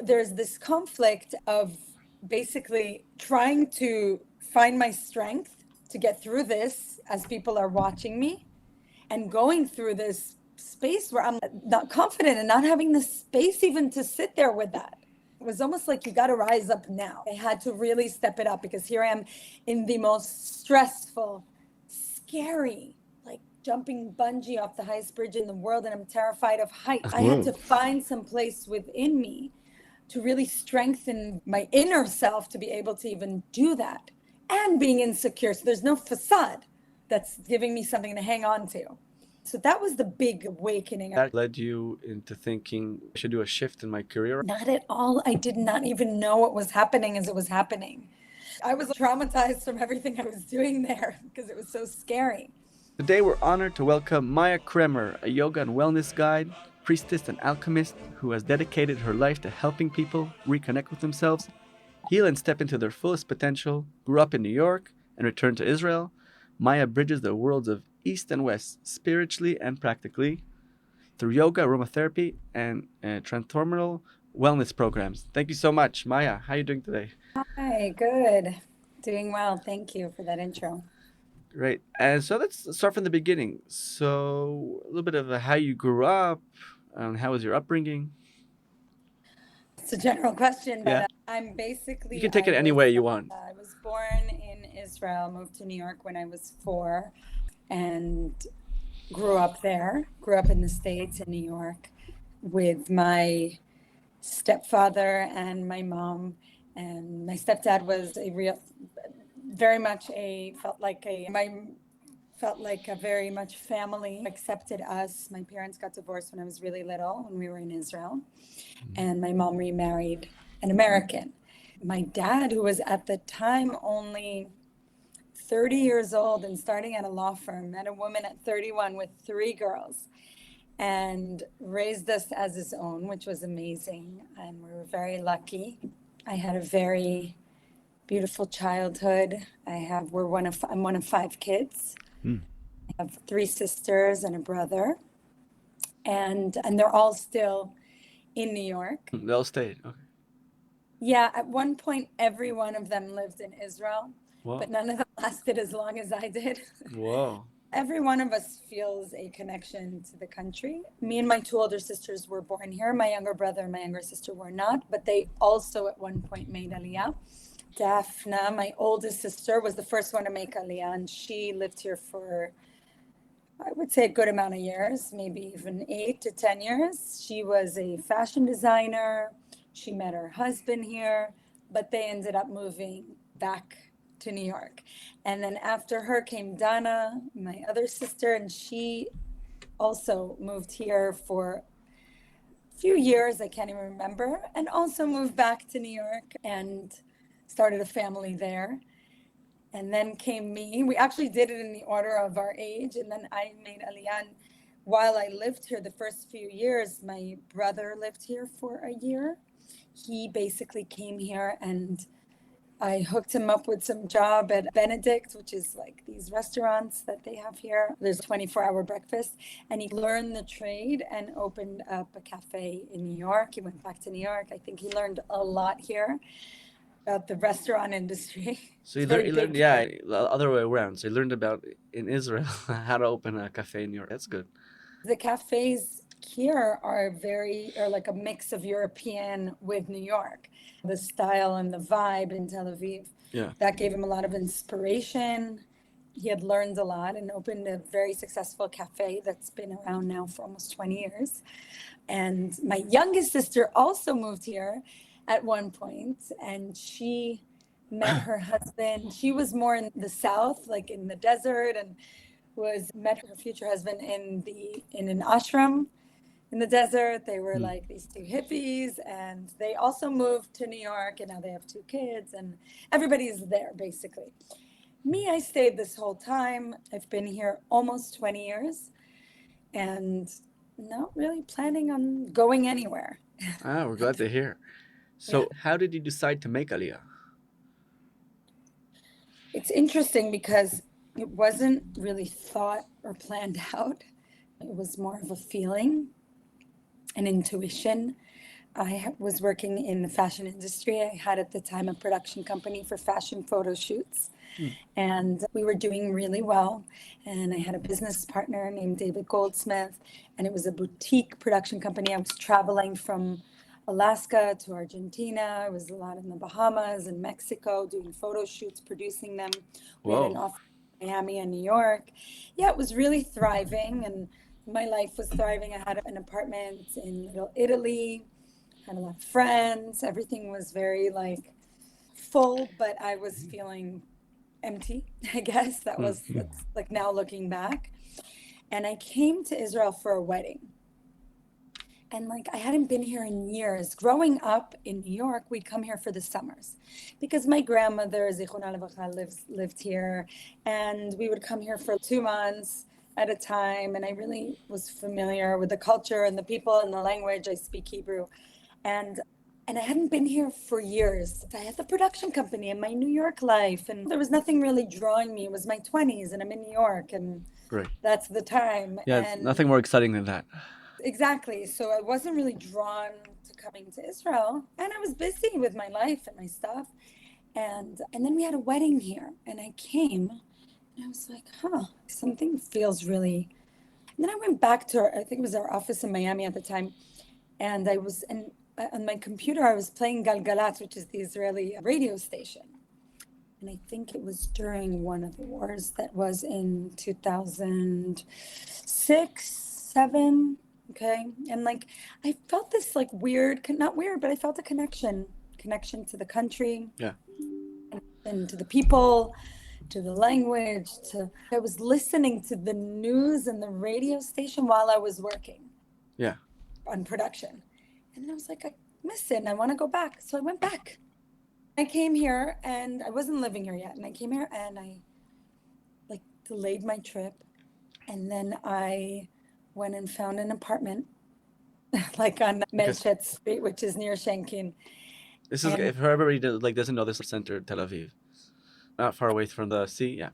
there's this conflict of basically trying to find my strength to get through this as people are watching me, and going through this space where I'm not confident and not having the space even to sit there with that. It was almost like you got to rise up now. I had to really step it up because here I am in the most stressful, scary, like jumping bungee off the highest bridge in the world, and I'm terrified of heights. I had to find some place within me to really strengthen my inner self to be able to even do that, and being insecure. So there's no facade that's giving me something to hang on to. So that was the big awakening. That led you into thinking, I should do a shift in my career? Not at all. I did not even know what was happening as it was happening. I was traumatized from everything I was doing there because it was so scary. Today we're honored to welcome Maya Kramer, a yoga and wellness guide, priestess and alchemist who has dedicated her life to helping people reconnect with themselves, heal and step into their fullest potential. Grew up in New York and returned to Israel. Maya bridges the worlds of East and West, spiritually and practically, through yoga, aromatherapy, and transformational wellness programs. Thank you so much, Maya. How are you doing today? Hi, good. Doing well. Thank you for that intro. Great. And so let's start from the beginning. So a little bit of how you grew up, and how was your upbringing? It's a general question, but Yeah. I'm basically... You can take it any way you want. I was born in Israel, moved to New York when I was 4, and grew up there. Grew up in the States in New York with my stepfather and my mom. And my stepdad was very much very much family, accepted us. My parents got divorced when I was really little, when we were in Israel. And my mom remarried an American. My dad, who was at the time only 30 years old and starting at a law firm, met a woman at 31 with 3 girls and raised us as his own, which was amazing. And we were very lucky. I had a very beautiful childhood. I'm one of 5 kids. I have 3 sisters and a brother. And they're all still in New York. They all stayed. Okay. Yeah, at one point, every one of them lived in Israel. Whoa. But none of them lasted as long as I did. Whoa. Every one of us feels a connection to the country. Me and my 2 older sisters were born here. My younger brother and my younger sister were not, but they also at one point made Aliyah. Daphna, my oldest sister, was the first one to make Aliyah, and she lived here for, I would say, a good amount of years, maybe even 8 to 10 years. She was a fashion designer. She met her husband here, but they ended up moving back to New York. And then after her came Dana, my other sister, and she also moved here for a few years, I can't even remember, and also moved back to New York and started a family there. And then came me. We actually did it in the order of our age, and then I made Aliyah. And while I lived here the first few years, my brother lived here for a year. He basically came here and I hooked him up with some job at Benedict, which is like these restaurants that they have here. There's a 24-hour breakfast. And he learned the trade and opened up a cafe in New York. He went back to New York. I think he learned a lot here about the restaurant industry. So you learned, yeah, the other way around. So you learned about, in Israel, how to open a cafe in New York. That's good. The cafes here are like a mix of European with New York. The style and the vibe in Tel Aviv. Yeah. That gave him a lot of inspiration. He had learned a lot and opened a very successful cafe that's been around now for almost 20 years. And my youngest sister also moved here at one point, and she met her husband. She was more in the south, like in the desert, and met her future husband in an ashram in the desert. They were like these 2 hippies, and they also moved to New York, and now they have 2 kids, and everybody's there basically. Me, I stayed this whole time. I've been here almost 20 years and not really planning on going anywhere. We're glad to hear. So how did you decide to make Aliyah? It's interesting because it wasn't really thought or planned out. It was more of a feeling, an intuition. was working in the fashion industry. I had at the time a production company for fashion photo shoots, and we were doing really well. And I had a business partner named David Goldsmith, and it was a boutique production company. I was traveling from Alaska to Argentina. I was a lot in the Bahamas and Mexico doing photo shoots, producing them. We had an Whoa. office in Miami and New York. Yeah, it was really thriving, and my life was thriving. I had an apartment in Little Italy, had a lot of friends. Everything was very like full, but I was feeling empty, I guess. That's like now looking back. And I came to Israel for a wedding. And like I hadn't been here in years. Growing up in New York, we'd come here for the summers because my grandmother, Zichronah Levacha, lived here. And we would come here for 2 months at a time. And I really was familiar with the culture and the people and the language. I speak Hebrew. And I hadn't been here for years. I had the production company and my New York life, and there was nothing really drawing me. It was my 20s, and I'm in New York, and Right. that's the time. Yeah, it's And nothing more exciting than that. exactly. So I wasn't really drawn to coming to Israel, and I was busy with my life and my stuff. And then we had a wedding here, and I came, and I was like, huh, something feels really. And then I went back to I think it was our office in Miami at the time, and on my computer I was playing Galgalatz, which is the Israeli radio station. And I think it was during one of the wars that was in 2006, 7. Okay. And like, I felt this like weird, not weird, but I felt a connection to the country. Yeah. And to the people, to the language, I was listening to the news and the radio station while I was working. Yeah. On production. And then I was like, I miss it and I want to go back. So I went back. I came here and I wasn't living here yet. And I came here and I like delayed my trip. And then I went and found an apartment like on Melchet Street, which is near Shenkin. This is, if everybody doesn't know, this is center Tel Aviv. Not far away from the sea, yeah.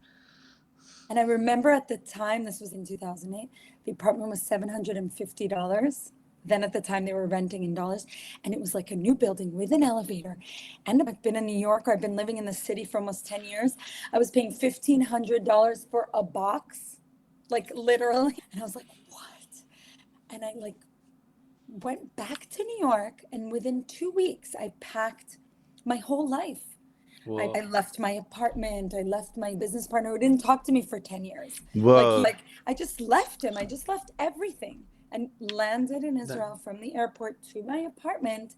And I remember at the time, this was in 2008, the apartment was $750. Then at the time they were renting in dollars, and it was like a new building with an elevator. And I've been in New York, or I've been living in the city for almost 10 years. I was paying $1,500 for a box, like literally. And I was like, what? And I like went back to New York, and within 2 weeks, I packed my whole life. I left my apartment. I left my business partner who didn't talk to me for 10 years. Whoa. Like I just left him. I just left everything and landed in Israel from the airport to my apartment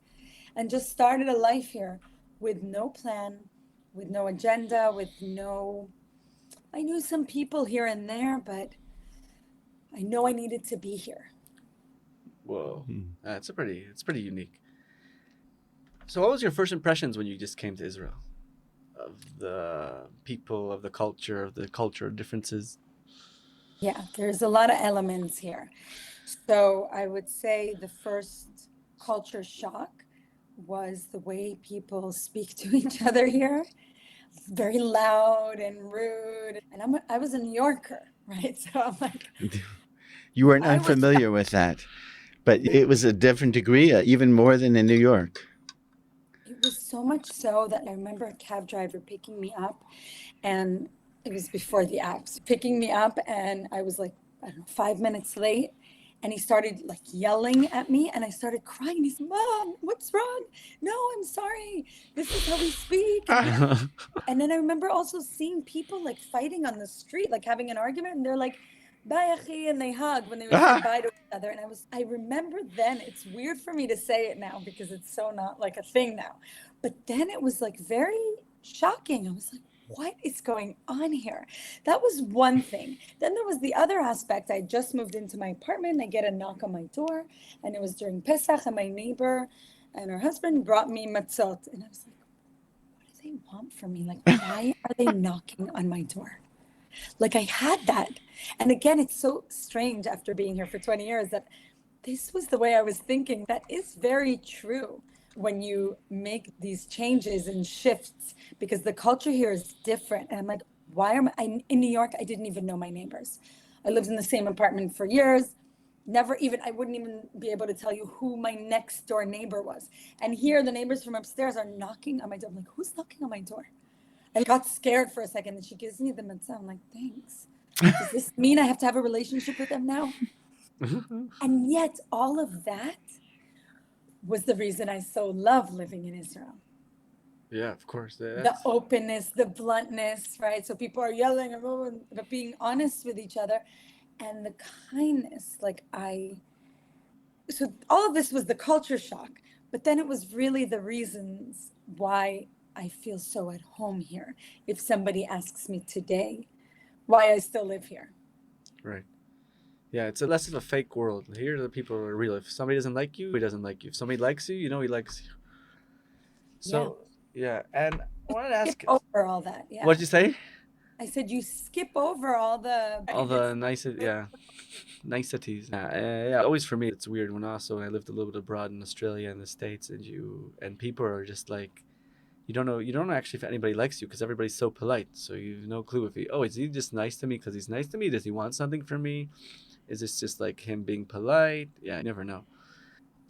and just started a life here with no plan, with no agenda, I knew some people here and there, but I know I needed to be here. Whoa. It's pretty unique. So what was your first impressions when you just came to Israel? Of the people, of the culture differences? Yeah, there's a lot of elements here. So I would say the first culture shock was the way people speak to each other here. Very loud and rude. And I was a New Yorker, right? So I'm like, you weren't unfamiliar with that, but it was a different degree, even more than in New York. It was so much so that I remember a cab driver picking me up, and it was before the apps, picking me up, and I was like, I don't know, 5 minutes late. And he started like yelling at me, and I started crying. He's, Mom, what's wrong? No, I'm sorry. This is how we speak. And then I remember also seeing people like fighting on the street, like having an argument, and they're like, bye, achi, and they hug when they would say bye to each other. And I remember then, it's weird for me to say it now because it's so not like a thing now. But then it was like very shocking. I was like, what is going on here? That was one thing. Then there was the other aspect. I just moved into my apartment, and I get a knock on my door, and it was during Pesach, and my neighbor and her husband brought me matzot. And I was like, what do they want from me? Like, why are they knocking on my door? Like I had that. And again, it's so strange after being here for 20 years that this was the way I was thinking. That is very true when you make these changes and shifts, because the culture here is different. And I'm like, why am I in New York? I didn't even know my neighbors. I lived in the same apartment for years. Never even, I wouldn't even be able to tell you who my next door neighbor was. And here, the neighbors from upstairs are knocking on my door. I'm like, who's knocking on my door? I got scared for a second, and she gives me the mitzvah. I'm like, thanks. Does this mean I have to have a relationship with them now? And yet, all of that was the reason I so love living in Israel. Yeah, of course. The openness, the bluntness, right? So people are yelling, but being honest with each other, and the kindness. So all of this was the culture shock, but then it was really the reasons why I feel so at home here. If somebody asks me today why I still live here. Right. Yeah, it's less of a fake world. Here, the people are real. If somebody doesn't like you, he doesn't like you. If somebody likes you, he likes you. So, yeah. And I wanted to ask. Skip over all that. Yeah. What'd you say? I said you skip over all the niceties. Yeah. Always for me, it's weird when I lived a little bit abroad in Australia and the States, and people are just like, you don't know actually if anybody likes you because everybody's so polite. So you have no clue if is he just nice to me because he's nice to me? Does he want something from me? Is this just like him being polite? Yeah, you never know.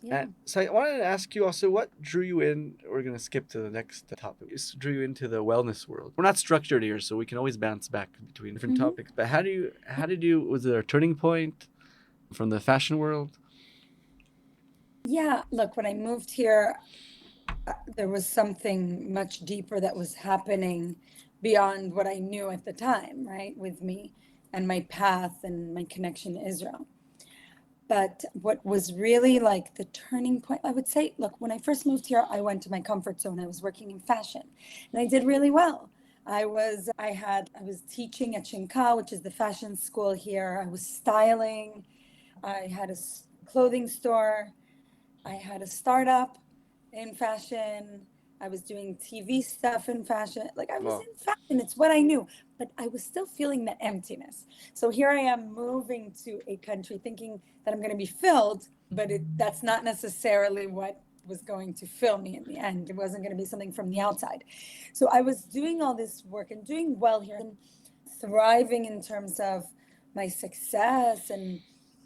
Yeah. So I wanted to ask you also, what drew you in? We're going to skip to the next topic. What drew you into the wellness world? We're not structured here, so we can always bounce back between different topics. But was there a turning point from the fashion world? Yeah, look, when I moved here, there was something much deeper that was happening beyond what I knew at the time, right, with me and my path and my connection to Israel. But what was really like the turning point, I would say, look, when I first moved here, I went to my comfort zone. I was working in fashion and I did really well. I was teaching at Shinka, which is the fashion school here. I was styling. I had a clothing store. I had a startup in fashion. I was doing TV stuff in fashion. Like I was in fashion. It's what I knew, but I was still feeling that emptiness. So here I am moving to a country thinking that I'm going to be filled, but that's not necessarily what was going to fill me in the end. It wasn't going to be something from the outside. So I was doing all this work and doing well here and thriving in terms of my success and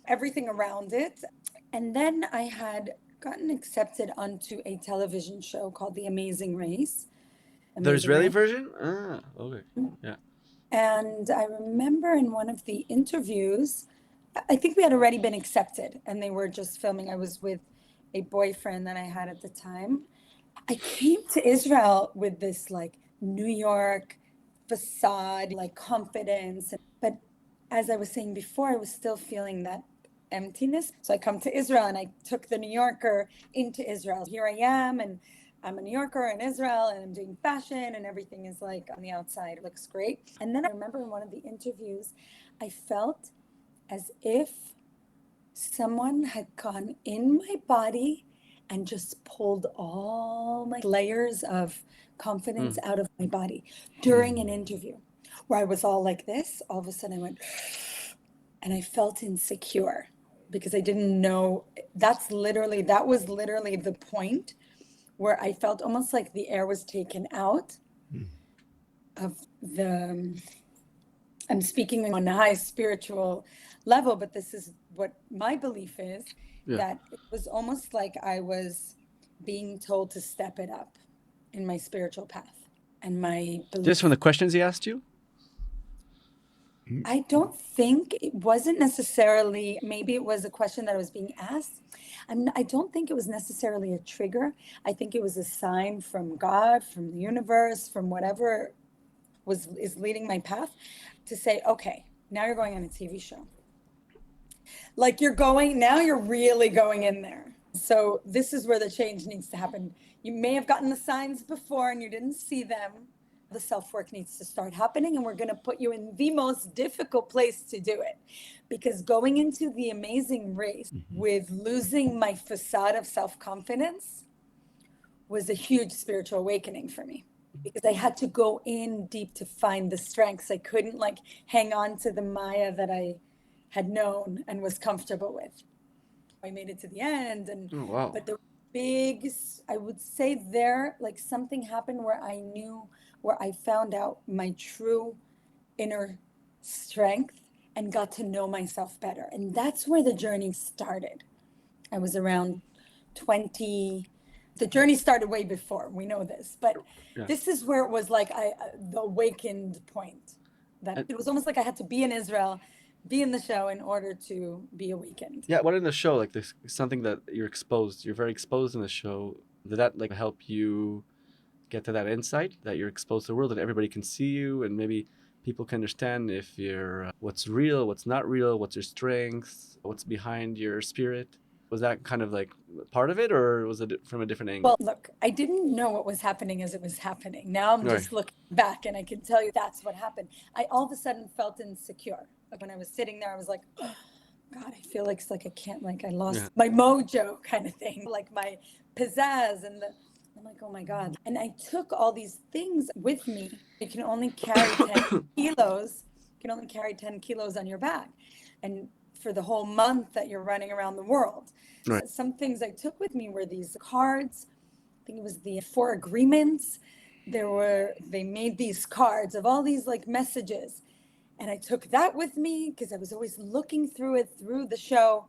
everything around it. And then I had gotten accepted onto a television show called The Amazing Race. The Israeli version? Ah, okay. Yeah. And I remember in one of the interviews, I think we had already been accepted and they were just filming. I was with a boyfriend that I had at the time. I came to Israel with this like New York facade, like confidence. But as I was saying before, I was still feeling that emptiness. So I come to Israel and I took the New Yorker into Israel. Here I am, and I'm a New Yorker in Israel, and I'm doing fashion, and everything is like on the outside, it looks great. And then I remember in one of the interviews, I felt as if someone had gone in my body and just pulled all my layers of confidence out of my body during an interview where I was all like this. All of a sudden I went, and I felt insecure because I didn't know. That was literally the point where I felt almost like the air was taken out of I'm speaking on a high spiritual level, but this is what my belief is, that it was almost like I was being told to step it up in my spiritual path and my belief. Just from the questions he asked you? I don't think it wasn't necessarily, maybe it was a question that I was being asked. I don't think it was necessarily a trigger. I think it was a sign from God, from the universe, from whatever is leading my path to say, okay, now you're going on a TV show. Like now you're really going in there. So this is where the change needs to happen. You may have gotten the signs before and you didn't see them. The self-work needs to start happening, and we're going to put you in the most difficult place to do it. Because going into The Amazing Race with losing my facade of self-confidence was a huge spiritual awakening for me. Because I had to go in deep to find the strengths. I couldn't like hang on to the Maya that I had known and was comfortable with. I made it to the end, and but the I would say there, like something happened where I found out my true inner strength and got to know myself better. And that's where the journey started. I was around 20. The journey started way before, we know this, but Yeah. this is where it was like the awakened point. That it was almost like I had to be in Israel, be in the show in order to be awakened. Yeah, what in the show, like this something that you're very exposed in the show, did that like help you get to that insight that you're exposed to the world, that everybody can see you, and maybe people can understand if you're what's real, what's not real, what's your strengths, what's behind your spirit? Was that kind of like part of it, or was it from a different angle? Well, look, I didn't know what was happening as it was happening. Now I'm Right. just looking back and I can tell you that's what happened. I all of a sudden felt insecure. Like when I was sitting there, I was like, oh, God, I feel like it's like I can't, like I lost my mojo kind of thing, like my pizzazz I'm like, oh my God. And I took all these things with me. You can only carry 10 kilos. You can only carry 10 kilos on your back. And for the whole month that you're running around the world. Right. Some things I took with me were these cards. I think it was the 4 agreements. They made these cards of all these like messages. And I took that with me because I was always looking through it through the show.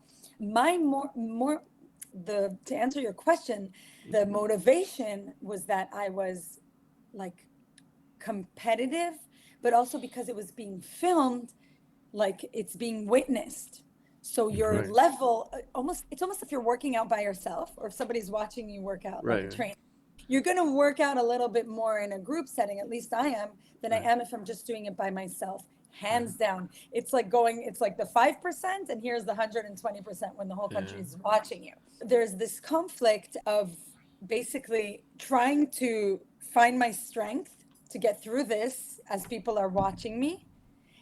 To answer your question, the motivation was that I was like competitive, but also because it was being filmed, like it's being witnessed. So your level, it's almost if you're working out by yourself or if somebody's watching you work out like a trainer. You're going to work out a little bit more in a group setting, at least I am, than I am if I'm just doing it by myself. Hands down. It's like the 5% and here's the 120% when the whole country is watching you. There's this conflict of basically trying to find my strength to get through this as people are watching me,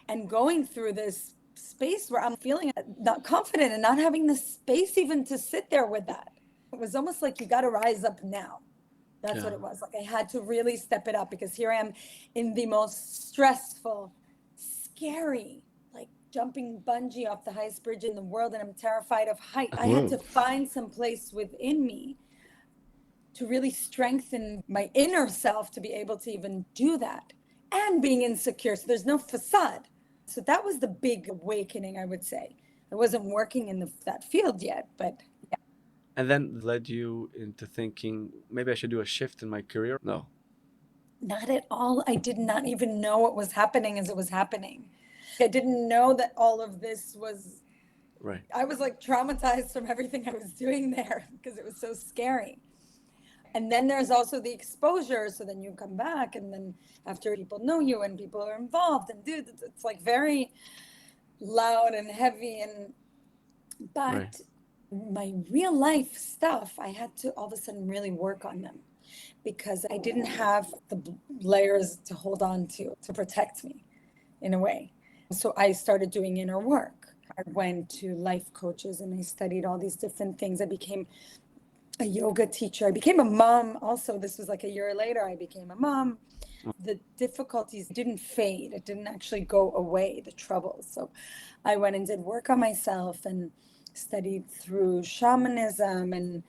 and going through this space where I'm feeling not confident and not having the space even to sit there with that. It was almost like you got to rise up now. That's what it was. Like I had to really step it up because here I am in the most stressful, scary, like jumping bungee off the highest bridge in the world, and I'm terrified of height. I had to find some place within me to really strengthen my inner self to be able to even do that, and being insecure. So there's no facade. So that was the big awakening, I would say. I wasn't working in that field yet, but yeah. And then led you into thinking, maybe I should do a shift in my career? No. Not at all. I did not even know what was happening as it was happening. I didn't know that all of this was, I was like traumatized from everything I was doing there because it was so scary. And then there's also the exposure. So then you come back and then after people know you and people are involved and it's like very loud and heavy. But my real life stuff, I had to all of a sudden really work on them because I didn't have the layers to hold on to protect me in a way. So I started doing inner work. I went to life coaches and I studied all these different things. I became a yoga teacher. I became a mom also. This was like a year later, I became a mom. The difficulties didn't fade. It didn't actually go away, the troubles. So I went and did work on myself and studied through shamanism and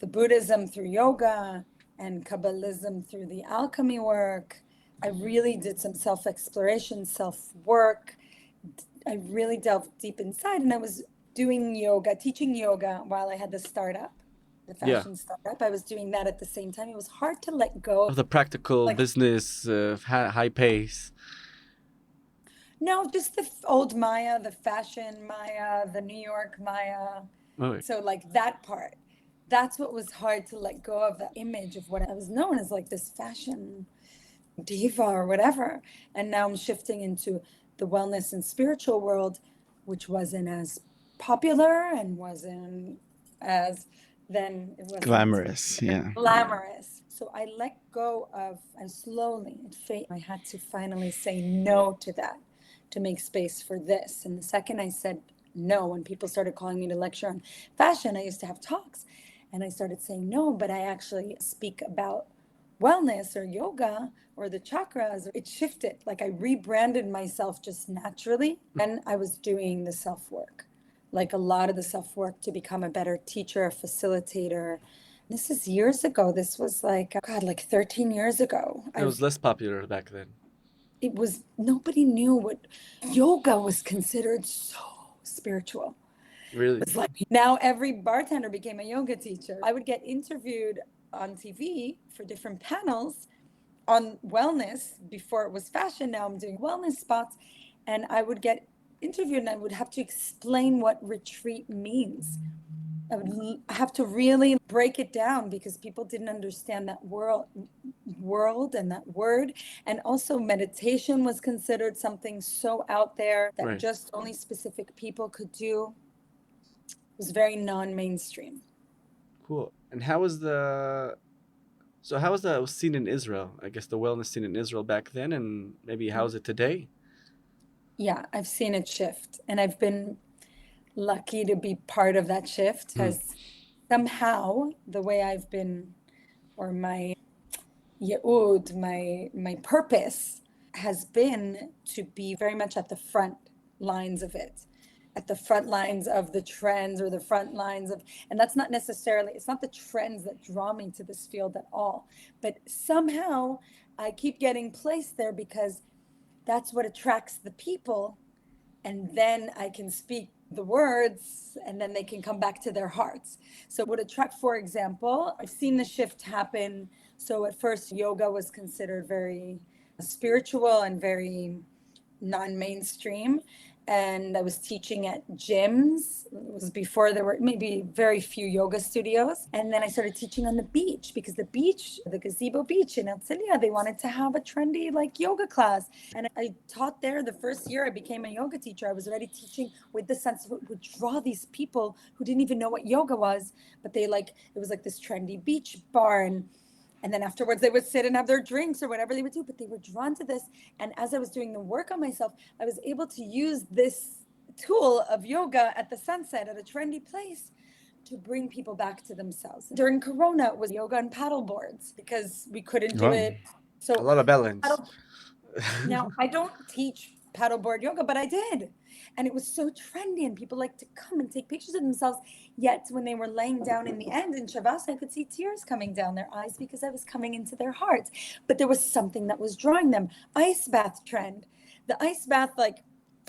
the Buddhism through yoga and Kabbalism through the alchemy work. I really did some self-exploration, self-work. I really delved deep inside, and I was doing yoga, teaching yoga while I had the startup, the fashion startup. I was doing that at the same time. It was hard to let go of the practical business, high pace. No, just the old Maya, the fashion Maya, the New York Maya. So like that part, that's what was hard to let go of, the image of what I was known as, like this fashion diva or whatever. And now I'm shifting into the wellness and spiritual world, which wasn't as popular and wasn't as then it wasn't glamorous. Yeah. Glamorous. So I let go of, and slowly, I had to finally say no to that, to make space for this. And the second I said no, when people started calling me to lecture on fashion, I used to have talks and I started saying no, but I actually speak about wellness or yoga or the chakras. It shifted, like I rebranded myself just naturally. And I was doing the self-work, like a lot of the self-work to become a better teacher, a facilitator. This is years ago. This was like, God, like 13 years ago. It was less popular back then. it was, nobody knew what yoga was considered so spiritual. Really? It's like now every bartender became a yoga teacher. I would get interviewed on TV for different panels on wellness before it was fashion. Now I'm doing wellness spots, and I would get interviewed and I would have to explain what retreat means. I would have to really break it down because people didn't understand that world and that word. And also meditation was considered something so out there that Right. just only specific people could do. It was very non-mainstream. Cool. And how was the so how was the scene in Israel? I guess the wellness scene in Israel back then, and maybe how is it today? Yeah, I've seen it shift, and I've been lucky to be part of that shift Hmm. because somehow the way I've been, or my ye'ud, my purpose has been to be very much at the front lines of it, at the front lines of the trends, or the front lines of, and that's not necessarily, it's not the trends that draw me to this field at all, but somehow I keep getting placed there because that's what attracts the people, and then I can speak the words and then they can come back to their hearts. So would attract, for example, I've seen the shift happen. So at first yoga was considered very spiritual and very non-mainstream, and I was teaching at gyms. It was before there were maybe very few yoga studios, and then I started teaching on the beach because the beach, the gazebo beach in Aliyah, they wanted to have a trendy like yoga class, and I taught there. The first year I became a yoga teacher, I was already teaching with the sense of it would draw these people who didn't even know what yoga was, but they like, it was like this trendy beach bar, and then afterwards they would sit and have their drinks or whatever they would do, but they were drawn to this. And as I was doing the work on myself, I was able to use this tool of yoga at the sunset at a trendy place to bring people back to themselves. During Corona, it was yoga and paddle boards because we couldn't do Oh. it. A So lot of balance. paddle, now, I don't teach paddleboard yoga, but I did. And it was so trendy, and people like to come and take pictures of themselves. Yet, when they were laying down in the end in Shavasana, I could see tears coming down their eyes because I was coming into their hearts. But there was something that was drawing them. Ice bath trend. The ice bath, like,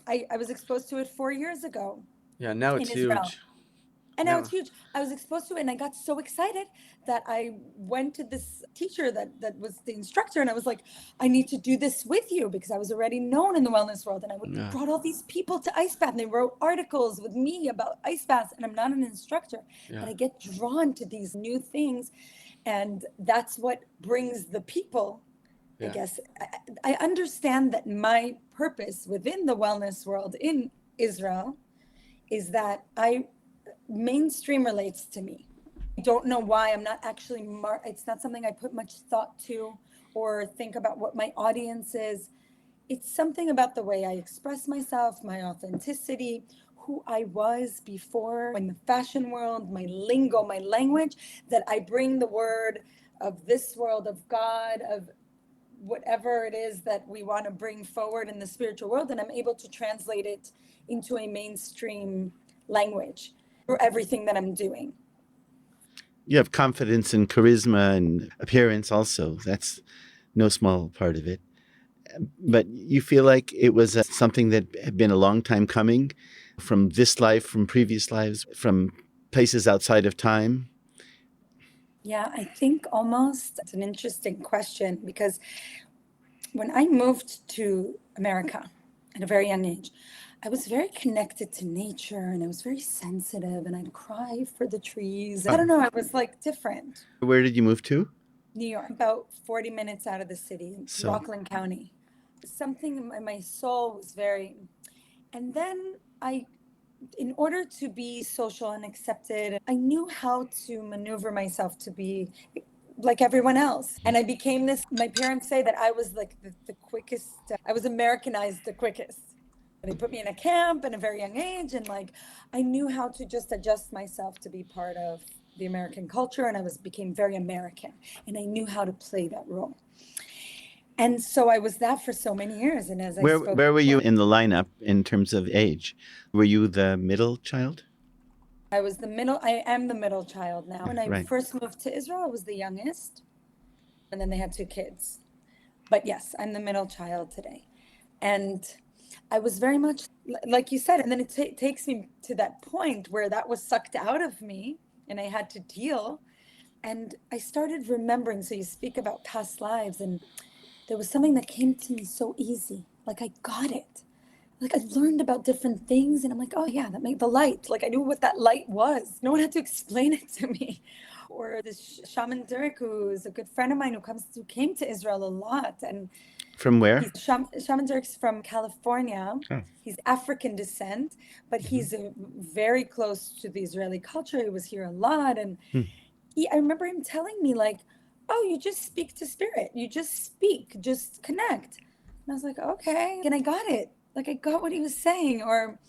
I was exposed to it 4 years ago Yeah, now in it's Israel. huge. And now Now, it's huge. I was exposed to it and I got so excited that I went to this teacher that was the instructor, and I was like, I need to do this with you because I was already known in the wellness world, and I would yeah, brought all these people to ice bath and they wrote articles with me about ice baths, and I'm not an instructor, yeah, but I get drawn to these new things, and that's what brings the people. I yeah, guess I understand that my purpose within the wellness world in Israel is that I mainstream relates to me. I don't know why. I'm not actually it's not something I put much thought to or think about what my audience is. It's something about the way I express myself, my authenticity, who I was before in the fashion world, my lingo, my language, that I bring the word of this world, of God, of whatever it is that we want to bring forward in the spiritual world, and I'm able to translate it into a mainstream language for everything that I'm doing. You have confidence and charisma and appearance also. That's no small part of it. But you feel like it was something that had been a long time coming from this life, from previous lives, from places outside of time? Yeah, I think almost it's an interesting question because when I moved to America at a very young age, I was very connected to nature and I was very sensitive and I'd cry for the trees. I don't know, I was like different. Where did you move to? New York, about 40 minutes out of the city, So, Rockland County. Something in my soul was very, and then in order to be social and accepted, I knew how to maneuver myself to be like everyone else. And I became this, my parents say that I was like the quickest, I was Americanized the quickest. They put me in a camp at a very young age, and like I knew how to just adjust myself to be part of the American culture, and I became very American, and I knew how to play that role. And so I was that for so many years. And as I spoke, where were you in the lineup in terms of age? Were you the middle child? I am the middle child now. When I Right. first moved to Israel, I was the youngest, and then they had two kids. But yes, I'm the middle child today. And I was very much like you said, and then it takes me to that point where that was sucked out of me and I had to deal. And I started remembering. So you speak about past lives, and there was something that came to me so easy. Like I got it. Like I learned about different things, and I'm like, oh yeah, that made the light. Like I knew what that light was. No one had to explain it to me. Or this shaman Dirk, who is a good friend of mine who came to Israel a lot, and From where? he's Shaman Dirk's from California. Oh. He's African descent, but he's very close to the Israeli culture. He was here a lot, and I remember him telling me like, "Oh, you just speak to spirit. You just speak, just connect." And I was like, "Okay," and I got it. Like I got what he was saying, or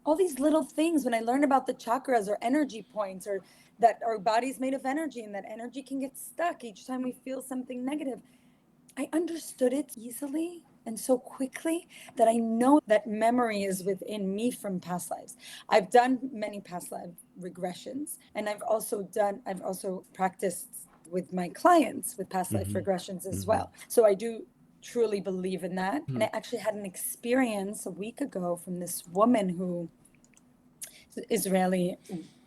all these little things when I learned about the chakras or energy points, or that our body's made of energy and that energy can get stuck each time we feel something negative. I understood it easily and so quickly that I know that memory is within me from past lives. I've done many past life regressions, and I've also practiced with my clients with past life regressions as well. So I do truly believe in that. And I actually had an experience a week ago from this woman who is Israeli,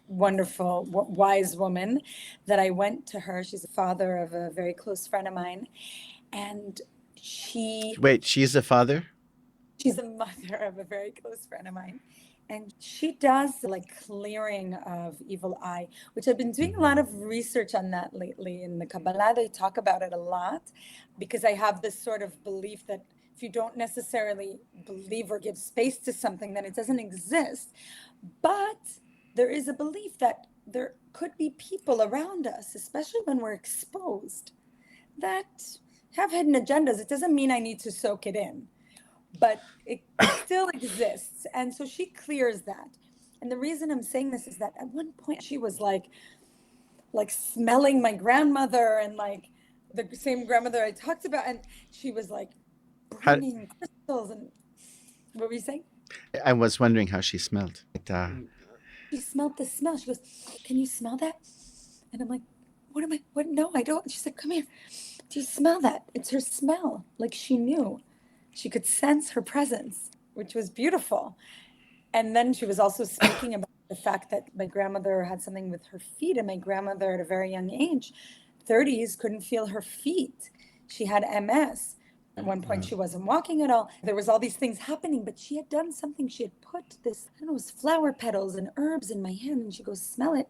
wonderful, wise woman, that I went to her. She's the father of a very close friend of mine. And Wait, she's a father? she's a mother of a very close friend of mine. And she does like clearing of evil eye, which I've been doing a lot of research on that lately. In the Kabbalah, they talk about it a lot because I have this sort of belief that if you don't necessarily believe or give space to something, then it doesn't exist. But there is a belief that there could be people around us, especially when we're exposed, that have hidden agendas. It doesn't mean I need to soak it in, but it still exists. And so she clears that. And the reason I'm saying this is that at one point she was like smelling my grandmother, and like the same grandmother I talked about, and she was like How, burning crystals. And what were you saying? I was wondering how she smelled. She smelled the smell. She goes, "Can you smell that?" And I'm like, what? No, I don't. She said, "Come here. Do you smell that?" It's her smell. Like she knew. She could sense her presence, which was beautiful. And then she was also speaking about the fact that my grandmother had something with her feet, and my grandmother at a very young age, 30s, couldn't feel her feet. She had MS. At one point, she wasn't walking at all. There was all these things happening, but she had done something. She had put this, I don't know, it was flower petals and herbs in my hand, and she goes, "Smell it."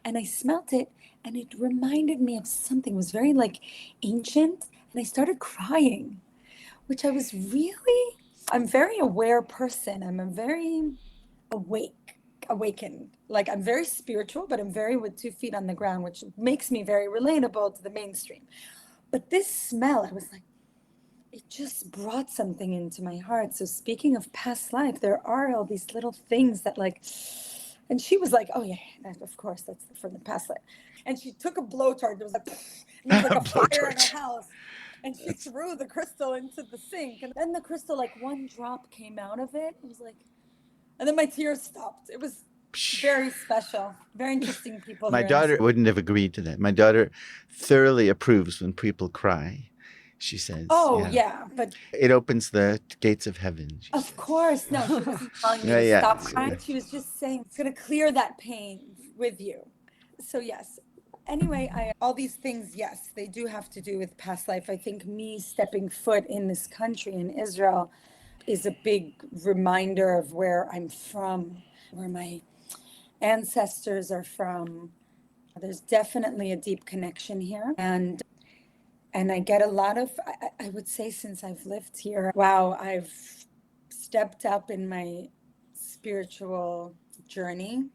And I smelt it, and it reminded me of something. It was very like ancient, and I started crying, which I'm very aware person. I'm a very awakened. Like I'm very spiritual, but I'm very with 2 feet on the ground, which makes me very relatable to the mainstream. But this smell, I was like, it just brought something into my heart. So speaking of past life, there are all these little things that like, and she was like, "Oh yeah, of course, that's from the past life." And she took a blowtorch. There was like, and there was like a fire in her house. And she threw the crystal into the sink. And then the crystal, like one drop came out of it. It was like, and then my tears stopped. It was very special. Very interesting people My here. daughter wouldn't have agreed to that. My daughter thoroughly approves when people cry, she says. Oh, yeah, but it opens the gates of heaven. of course, no, she wasn't telling me Yeah, to yeah. stop crying. She was just saying it's going to clear that pain with you. So, yes. Anyway, all these things, yes, they do have to do with past life. I think me stepping foot in this country, in Israel, is a big reminder of where I'm from, where my ancestors are from. There's definitely a deep connection here. And I get a lot of, I would say, since I've lived here, wow, I've stepped up in my spiritual journey.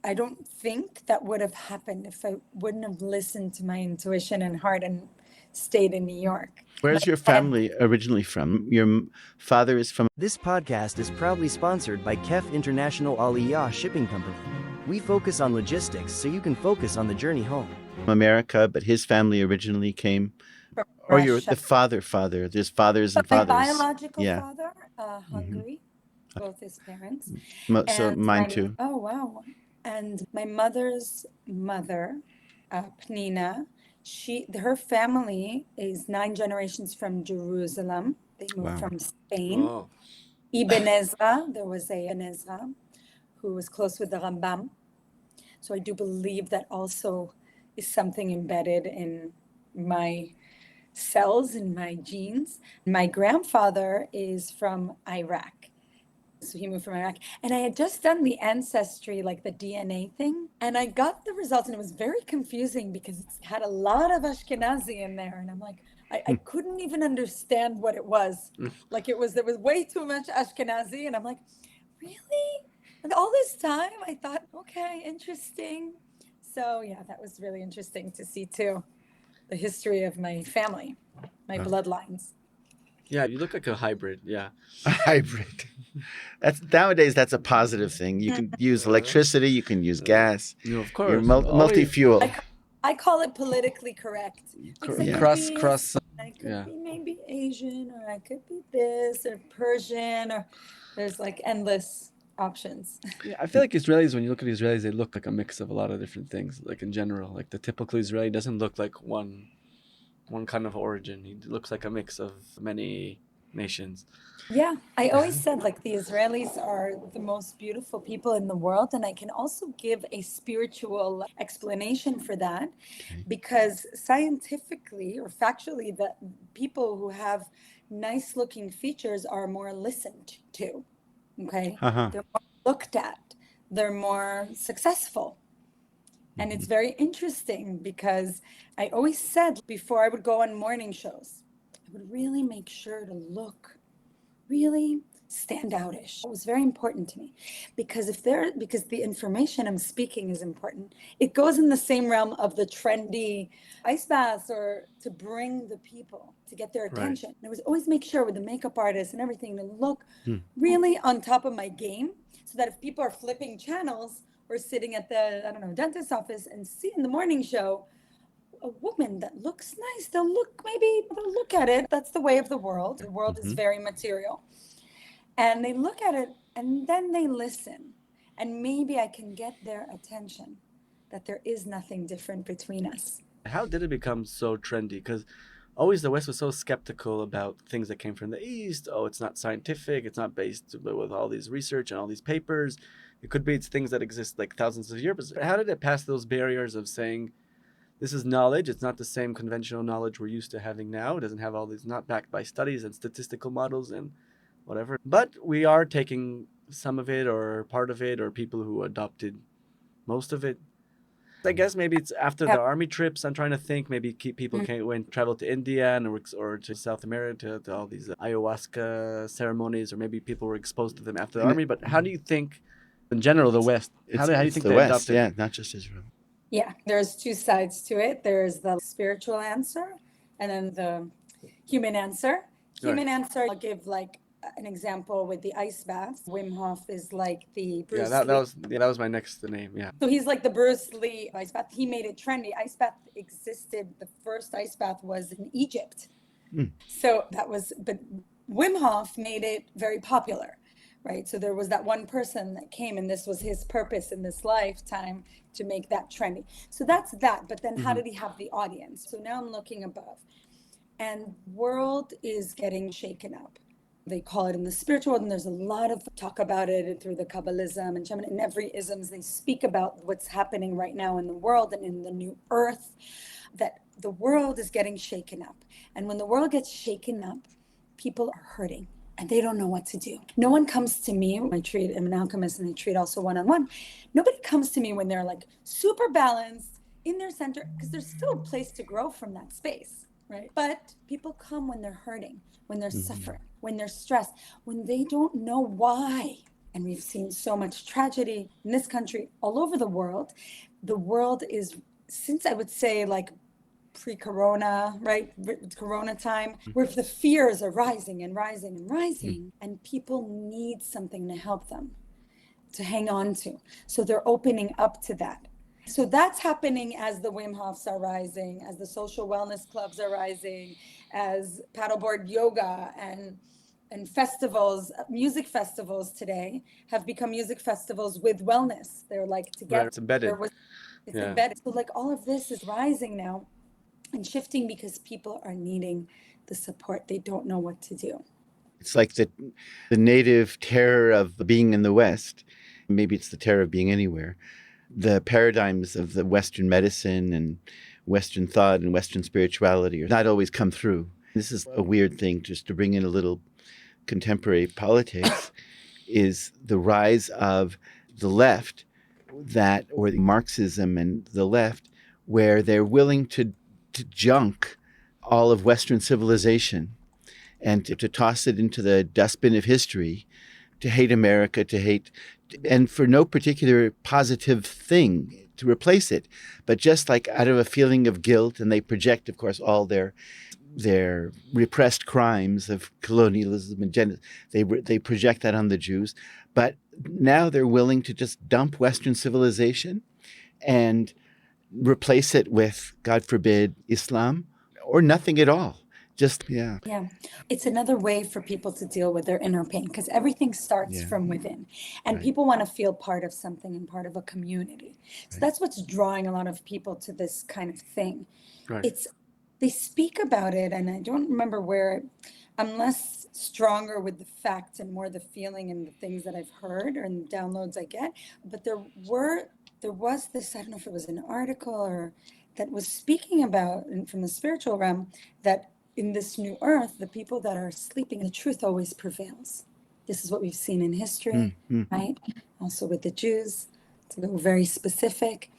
I don't think that would have happened if I wouldn't have listened to my intuition and heart and stayed in New York. Where's your family originally from? Your father is from This podcast is proudly sponsored by Kef International Aliyah Shipping Company. We focus on logistics so you can focus on the journey home. America, but his family originally came. From Or you're Russia. the father. There's fathers and My fathers. biological Yeah. father, Hungary, both his parents. So And mine too. Oh, wow. And my mother's mother, Pnina, Her family is 9 generations from Jerusalem. They moved Wow. from Spain. Oh, Ibn Ezra, there was a Ibn Ezra who was close with the Rambam. So I do believe that also is something embedded in my cells, in my genes. My grandfather is from Iraq. So he moved from Iraq. And I had just done the ancestry, like the DNA thing. And I got the results, and it was very confusing because it had a lot of Ashkenazi in there. And I'm like, I couldn't even understand what it was. Like there was way too much Ashkenazi. And I'm like, really? And all this time I thought, okay, interesting. So yeah, that was really interesting to see too, the history of my family, my bloodlines. yeah, you look like a hybrid. Yeah. A hybrid. That's nowadays. That's a positive thing. You can use electricity. You can use gas. You know, of You're course. Always multi-fuel. I call it politically correct. Because I Yeah. could cross. I could Yeah. be maybe Asian, or I could be this, or Persian, or there's like endless options. Yeah, I feel like Israelis, when you look at Israelis, they look like a mix of a lot of different things. Like in general, like the typical Israeli doesn't look like one kind of origin. He looks like a mix of many nations. Yeah, I always said like the Israelis are the most beautiful people in the world, and I can also give a spiritual explanation for that, because scientifically or factually, the people who have nice looking features are more listened to. Okay, Uh-huh. they're more looked at, they're more successful. And it's very interesting because I always said before I would go on morning shows, I would really make sure to look really standoutish. It was very important to me because because the information I'm speaking is important. It goes in the same realm of the trendy ice baths, or to bring the people to get their attention. And I was always make sure with the makeup artist and everything to look really on top of my game, so that if people are flipping channels or sitting at the, I don't know, dentist's office and see in the morning show a woman that looks nice, they'll look at it. That's the way of the world. The world is very material. And they look at it and then they listen. And maybe I can get their attention that there is nothing different between us. How did it become so trendy? Because always the West was so skeptical about things that came from the East. Oh, it's not scientific. It's not based with all these research and all these papers. It could be it's things that exist like thousands of years. But how did it pass those barriers of saying, this is knowledge. It's not the same conventional knowledge we're used to having now. It doesn't have all these, not backed by studies and statistical models and whatever. But we are taking some of it or part of it, or people who adopted most of it. I guess maybe it's after the army trips. I'm trying to think. Maybe people went travel to India or to South America to all these ayahuasca ceremonies, or maybe people were exposed to them after the army. But how do you think, in general, the West? How do you It's think the they West, adopted? yeah, not just Israel. Yeah, there's two sides to it. There's the spiritual answer and then the human answer. Human answer, I'll give like an example with the ice baths. Wim Hof is like the Bruce Lee. That was my next name. Yeah. So he's like the Bruce Lee ice bath. He made it trendy. Ice bath existed. The first ice bath was in Egypt. So but Wim Hof made it very popular, right? So there was that one person that came, and this was his purpose in this lifetime, to make that trendy. So that's that. But then how did he have the audience? So now I'm looking above, and world is getting shaken up. They call it in the spiritual world, and there's a lot of talk about it through the Kabbalism and Shaman, and every isms. They speak about what's happening right now in the world and in the new earth, that the world is getting shaken up. And when the world gets shaken up, people are hurting and they don't know what to do. No one comes to me. I'm an alchemist, and I treat also one-on-one. Nobody comes to me when they're like super balanced in their center, because there's still a place to grow from that space, right? But people come when they're hurting, when they're suffering, when they're stressed, when they don't know why. And we've seen so much tragedy in this country, all over the world. The world is, since I would say like pre-corona, right? Corona time, where the fears are rising and rising and rising, and people need something to help them, to hang on to. So they're opening up to that. So that's happening as the Wim Hofs are rising, as the social wellness clubs are rising, as paddleboard yoga and festivals, music festivals today have become music festivals with wellness. They're like together. Right, it's embedded. It's embedded. So like all of this is rising now. and shifting because people are needing the support. They don't know what to do. It's like the native terror of being in the West. Maybe it's the terror of being anywhere. The paradigms of the Western medicine and Western thought and Western spirituality are not always come through. This is a weird thing, just to bring in a little contemporary politics, is the rise of the left, or Marxism and the left, where they're willing to junk all of Western civilization and to toss it into the dustbin of history, to hate America, and for no particular positive thing to replace it, but just like out of a feeling of guilt. And they project, of course, all their repressed crimes of colonialism and genocide. They project that on the Jews. But now they're willing to just dump Western civilization and replace it with, God forbid, Islam or nothing at all. Yeah. It's another way for people to deal with their inner pain, because everything starts from within, and people want to feel part of something and part of a community. So that's what's drawing a lot of people to this kind of thing. Right. They speak about it, and I don't remember where. I'm less stronger with the facts and more the feeling and the things that I've heard and the downloads I get. But there was this, I don't know if it was an article or that was speaking about, and from the spiritual realm, that in this new earth, the people that are sleeping, the truth always prevails. This is what we've seen in history, right? Also with the Jews, to go very specific.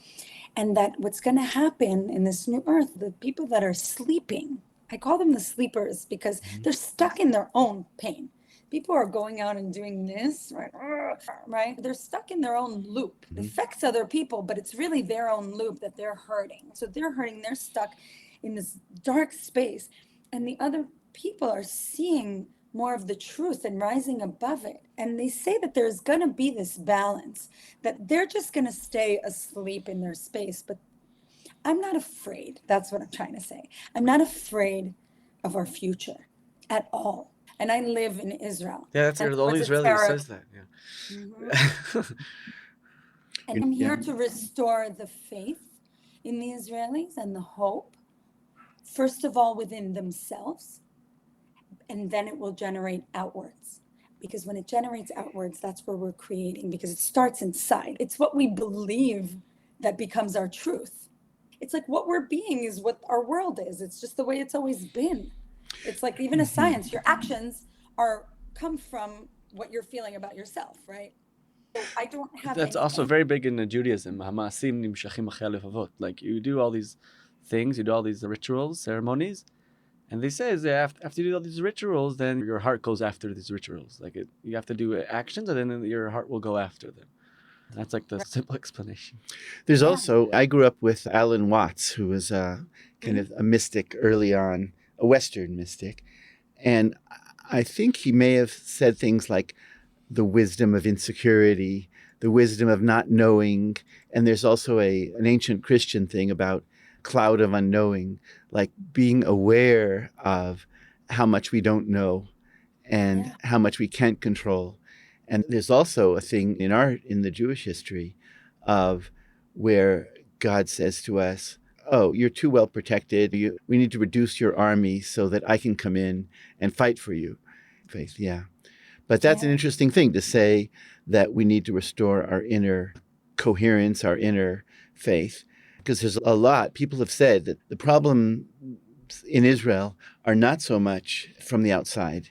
And that what's going to happen in this new earth, the people that are sleeping, I call them the sleepers because they're stuck in their own pain. People are going out and doing this, right? They're stuck in their own loop. It affects other people, but it's really their own loop that they're hurting. So they're hurting, they're stuck in this dark space. And the other people are seeing more of the truth and rising above it. And they say that there's going to be this balance, that they're just going to stay asleep in their space. But I'm not afraid. That's what I'm trying to say. I'm not afraid of our future at all. And I live in Israel. Yeah, that's the only Israeli who says that. Yeah. And I'm here to restore the faith in the Israelis and the hope, first of all, within themselves, and then it will generate outwards. Because when it generates outwards, that's where we're creating, because it starts inside. It's what we believe that becomes our truth. It's like what we're being is what our world is. It's just the way it's always been. It's like even a science, your actions come from what you're feeling about yourself, right? So I don't have That's also very big in Judaism. Like you do all these things, you do all these rituals, ceremonies, and they say after you do all these rituals, then your heart goes after these rituals. Like you have to do actions, and then your heart will go after them. That's like the simple explanation. There's also, I grew up with Alan Watts, who was kind of a mystic early on, a Western mystic. And I think he may have said things like the wisdom of insecurity, the wisdom of not knowing. And there's also an ancient Christian thing about cloud of unknowing, like being aware of how much we don't know and how much we can't control. And there's also a thing in the Jewish history of where God says to us, oh, you're too well protected. We need to reduce your army so that I can come in and fight for you. Faith, yeah. But that's an interesting thing to say, that we need to restore our inner coherence, our inner faith. Because there's a lot, people have said that the problem in Israel are not so much from the outside,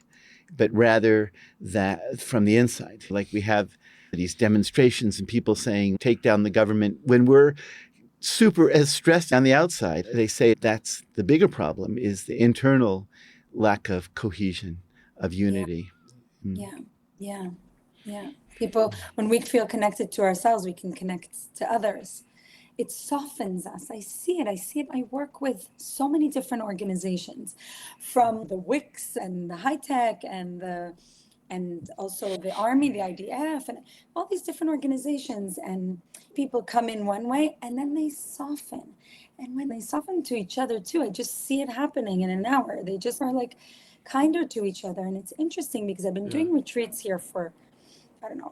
but rather that from the inside. Like we have these demonstrations and people saying, take down the government, when we're super as stressed on the outside. They say that's the bigger problem, is the internal lack of cohesion, of unity. Yeah. People, when we feel connected to ourselves, we can connect to others. It softens us. I see it. I work with so many different organizations, from the WICS and the high tech and also the army, the IDF, and all these different organizations. And people come in one way and then they soften. And when they soften to each other too, I just see it happening in an hour. They just are like kinder to each other. And it's interesting because I've been doing retreats here for,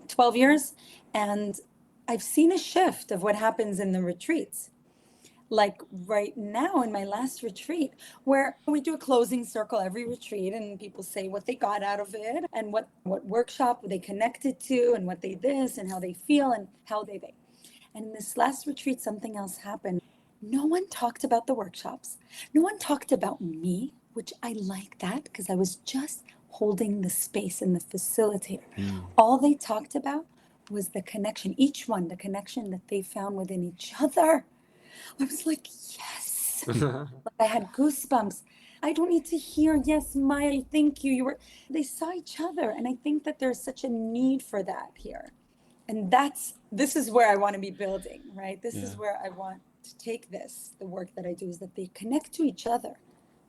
12 years. And I've seen a shift of what happens in the retreats. like right now in my last retreat, where we do a closing circle every retreat and people say what they got out of it and what workshop they connected to and what they this and how they feel and how they. And in this last retreat, something else happened. No one talked about the workshops. No one talked about me, which I like that because I was just holding the space and the facilitator. All they talked about was the connection, each one, the connection that they found within each other. I was like, yes. Like I had goosebumps. I don't need to hear, yes, Maya, thank you. They saw each other. And I think that there's such a need for that here. And this is where I want to be building, right? This is where I want to take the work that I do is that they connect to each other.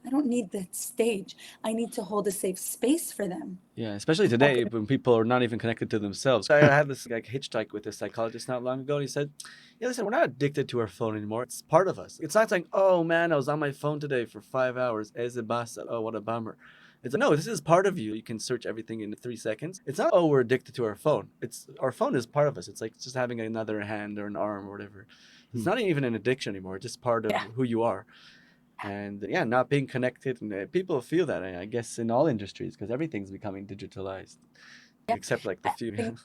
I don't need the stage. I need to hold a safe space for them. Yeah, especially today when people are not even connected to themselves. I had this hitchhike with a psychologist not long ago, and he said, "Yeah, listen, we're not addicted to our phone anymore. It's part of us. It's not saying, oh man, I was on my phone today for 5 hours. Eze basa. Oh, what a bummer." It's like, no, this is part of you. You can search everything in 3 seconds. It's not, oh, we're addicted to our phone. It's our phone is part of us. It's like just having another hand or an arm or whatever. It's not even an addiction anymore. It's just part of who you are. And not being connected, and people feel that, I guess, in all industries, because everything's becoming digitalized, except like the few.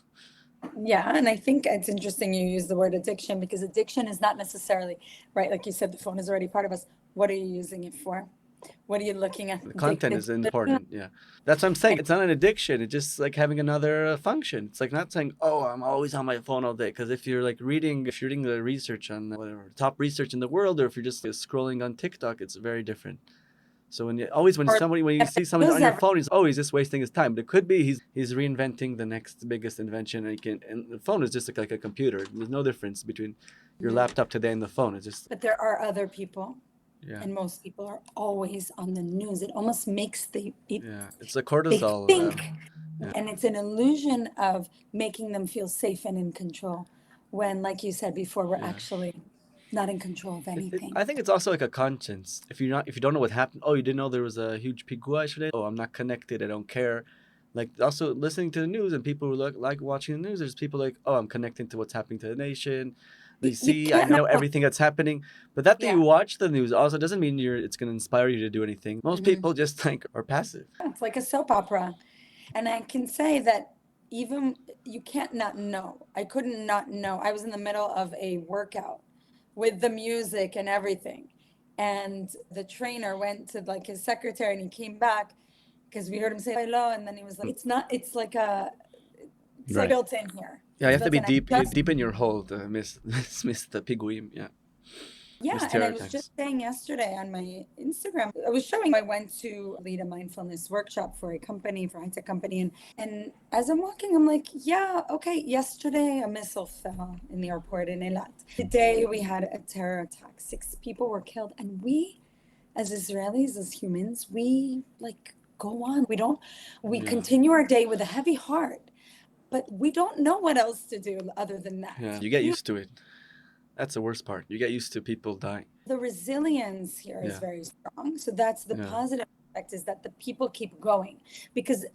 Yeah, and I think it's interesting you use the word addiction because addiction is not necessarily, right, like you said, the phone is already part of us. What are you using it for? What are you looking at? The content is important. Yeah, that's what I'm saying. It's not an addiction. It's just like having another function. It's like not saying, oh, I'm always on my phone all day. Because if you're reading the research on whatever top research in the world, or if you're just scrolling on TikTok, it's very different. So when you see somebody on your phone, he's just wasting his time. But it could be he's reinventing the next biggest invention, and the phone is just like a computer. There's no difference between your laptop today and the phone. It's just. But there are other people. Yeah. And most people are always on the news. It almost makes it's a cortisol. They think, and it's an illusion of making them feel safe and in control. When, like you said before, we're actually not in control of anything. I think it's also like a conscience. If you don't know what happened, oh, you didn't know there was a huge pigua yesterday. Oh, I'm not connected. I don't care. Like also listening to the news, and people who like watching the news. There's people like, oh, I'm connecting to what's happening to the nation. I know everything that's happening, but that you watch the news also doesn't mean it's going to inspire you to do anything. Most people just are passive. It's like a soap opera. And I can say that even you can't not know. I couldn't not know. I was in the middle of a workout with the music and everything. And the trainer went to his secretary and he came back because we heard him say hello. And then he was like, it's like built in here. Yeah, you have to be deep in your hole to miss the piguim. Yeah. Yeah, and I was just saying yesterday on my Instagram, I went to lead a mindfulness workshop for a high-tech company. And as I'm walking, I'm like, yeah, okay, yesterday a missile fell in the airport in Eilat. Today we had a terror attack. 6 people were killed. And we, as Israelis, as humans, we go on. We continue our day with a heavy heart. But we don't know what else to do other than that. Yeah, you get used to it. That's the worst part. You get used to people dying. The resilience here is very strong. So that's the positive aspect, is that the people keep going. Because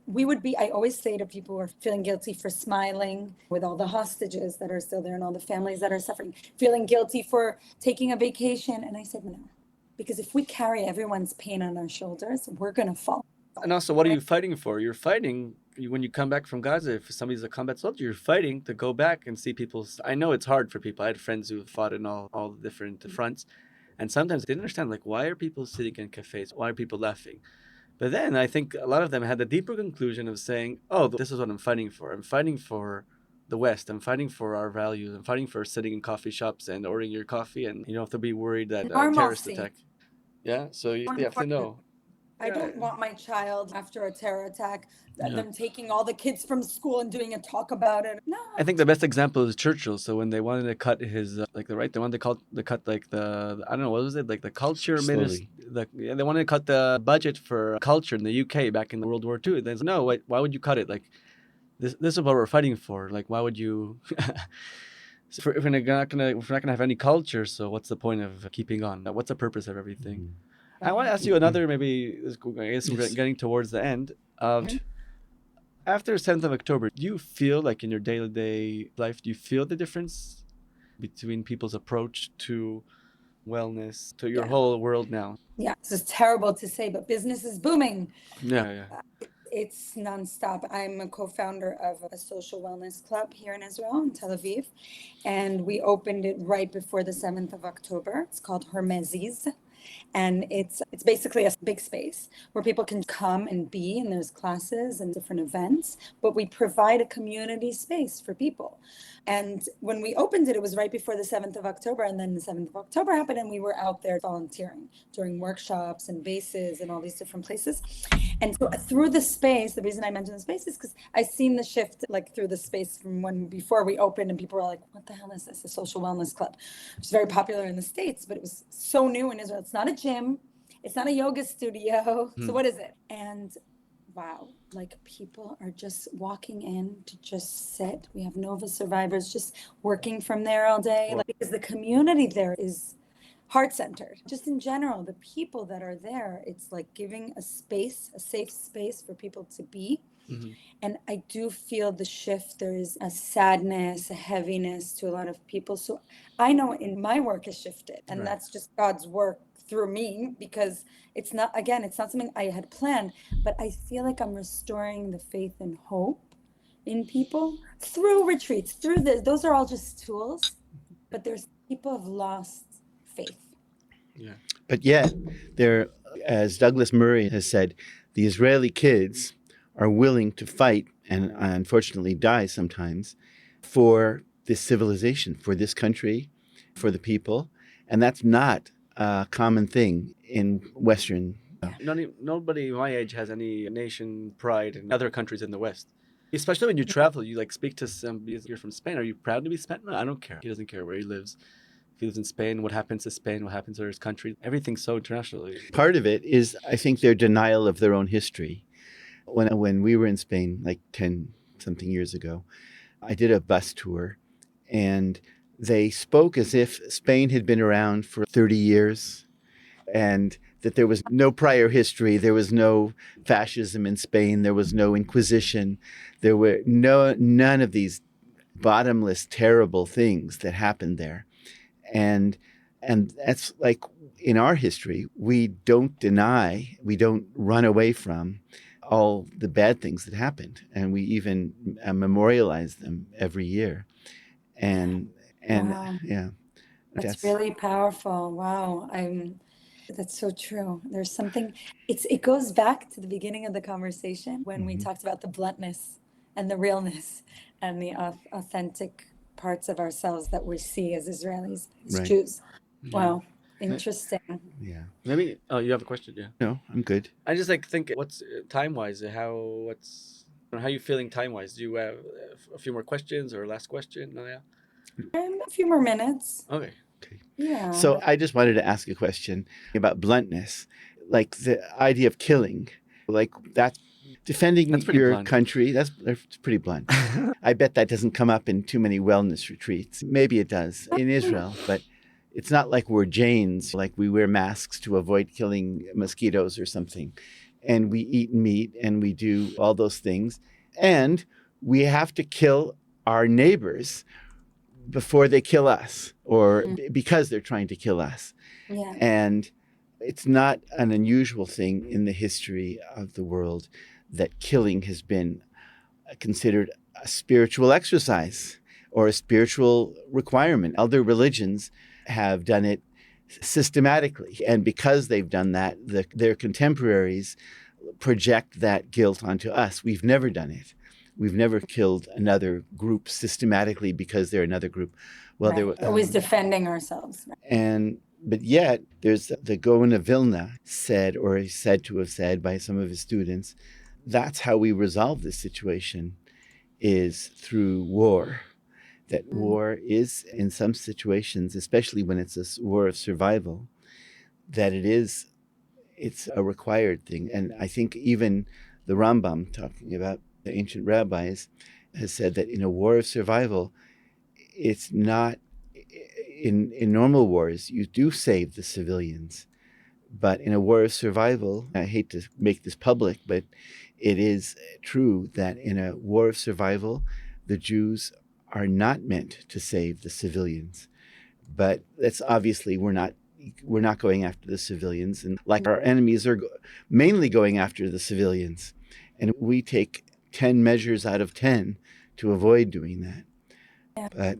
I always say to people who are feeling guilty for smiling with all the hostages that are still there and all the families that are suffering, feeling guilty for taking a vacation. And I said, no, because if we carry everyone's pain on our shoulders, we're going to fall. And also, what are you fighting for? You're fighting when you come back from Gaza. If somebody's a combat soldier, you're fighting to go back and see people. I know it's hard for people. I had friends who fought in all the different fronts. And sometimes they didn't understand, why are people sitting in cafes? Why are people laughing? But then I think a lot of them had the deeper conclusion of saying, oh, this is what I'm fighting for. I'm fighting for the West. I'm fighting for our values. I'm fighting for sitting in coffee shops and ordering your coffee. And you don't have to be worried that a terrorist attack. Yeah, so you have to know. I don't want my child after a terror attack, them taking all the kids from school and doing a talk about it. No. I think the best example is Churchill. So when they wanted to cut his they wanted to cut the I don't know, what was it, the culture ministry. They wanted to cut the budget for culture in the UK back in World War II. They said, no, wait, why would you cut it? This is what we're fighting for. Why would you? If we're not gonna have any culture, so what's the point of keeping on? What's the purpose of everything? Mm-hmm. I want to ask you another, maybe, I guess we're getting towards the end of, after 7th of October, do you feel in your day-to-day life, do you feel the difference between people's approach to wellness to your Yeah. whole world now. Yeah, this is terrible to say, but business is booming. Yeah, yeah. It's nonstop. I'm a co-founder of a social wellness club here in Israel, in Tel Aviv, and we opened it right before the 7th of October. It's called Hermeses, and it's basically a big space where people can come and be, and there's classes and different events, but we provide a community space for people. And when we opened it, it was right before the 7th of October, and then the 7th of October happened, and we were out there volunteering during workshops and bases and all these different places. And so through the space, the reason I mentioned the space is because I seen the shift like through the space from when before we opened, and people were like, what the hell is this? A social wellness club, which is very popular in the States, but it was so new in Israel. It's not a gym, it's not a yoga studio. So what is it? And wow, like people are just walking in to just sit. We have Nova survivors just working from there all day, like, because the community there is heart-centered. Just in general, the people that are there, it's like giving a space, a safe space for people to be. Mhm. And I do feel the shift. There is a sadness, a heaviness to a lot of people. So I know in my work has shifted, and Right. that's just God's work through me, because it's not, again, it's not something I had planned, but I feel like I'm restoring the faith and hope in people through retreats, through this. Those are all just tools, but there's people have lost faith. Yeah. But yet, there, as Douglas Murray has said, the Israeli kids are willing to fight and unfortunately die sometimes for this civilization, for this country, for the people. And that's not a common thing in Western. Nobody my age has any nation pride in other countries in the West. Especially when you travel, you like speak to somebody. You're from Spain. Are you proud to be Spanish? No, I don't care. He doesn't care where he lives. If he lives in Spain, what happens to Spain? What happens to his country? Everything's so international. Part of it is, I think, their denial of their own history. When we were in Spain, like 10 something years ago, I did a bus tour, and they spoke as if Spain had been around for 30 years and that there was no prior history. There was no fascism in Spain. There was no Inquisition. There were none of these bottomless, terrible things that happened there. And that's like in our history, we don't deny, we don't run away from all the bad things that happened, and we even memorialize them every year. And Wow. yeah, That's really powerful. Wow. That's so true. There's something, it goes back to the beginning of the conversation when we talked about the bluntness and the realness and the authentic parts of ourselves that we see as Israelis, as Right. Jews. Yeah. Wow. Interesting. yeah. Maybe. Oh, you have a question? Yeah. No, I'm good. I just like think what's time wise. How you feeling time wise? Do you have a few more questions or last question? No, yeah. A few more minutes. Okay. Yeah. So I just wanted to ask a question about bluntness, like the idea of killing, like that's defending That's pretty your blunt. country. That's pretty blunt. I bet that doesn't come up in too many wellness retreats. Maybe it does in Israel, but it's not like we're Jains, like we wear masks to avoid killing mosquitoes or something. And we eat meat and we do all those things. And we have to kill our neighbors before they kill us, or because they're trying to kill us. Yeah. And it's not an unusual thing in the history of the world that killing has been considered a spiritual exercise or a spiritual requirement. Other religions have done it systematically. And because they've done that, their contemporaries project that guilt onto us. We've never done it. We've never killed another group systematically because they're another group. Well, Right. there were Always defending ourselves. but yet there's the Gaon of Vilna said, or is said to have said by some of his students, that's how we resolve this situation, is through war. That war is, in some situations, especially when it's a war of survival, that it's a required thing. And I think even the Rambam, talking about the ancient rabbis, has said that in a war of survival, it's not, in normal wars, you do save the civilians. But in a war of survival, I hate to make this public, but it is true that in a war of survival, the Jews are not meant to save the civilians. But that's obviously, we're not we're not going after the civilians, and like our enemies are mainly going after the civilians, and we take 10 measures out of 10 to avoid doing that. Yeah. But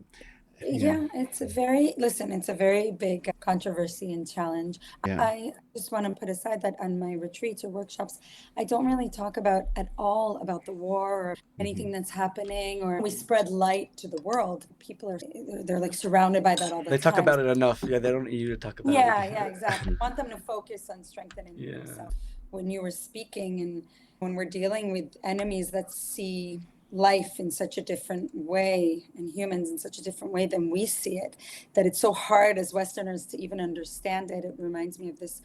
yeah, it's a very big controversy and challenge. yeah. I just want to put aside that on my retreats or workshops, I don't really talk about at all about the war or anything that's happening, or we spread light to the world. People they're like surrounded by that all the They time. talk about it enough. Yeah, they don't need you to talk about it. Yeah, exactly. I want them to focus on strengthening Yeah. themselves. When you were speaking, and when we're dealing with enemies that see life in such a different way and humans in such a different way than we see it, that it's so hard as Westerners to even understand it. It reminds me of this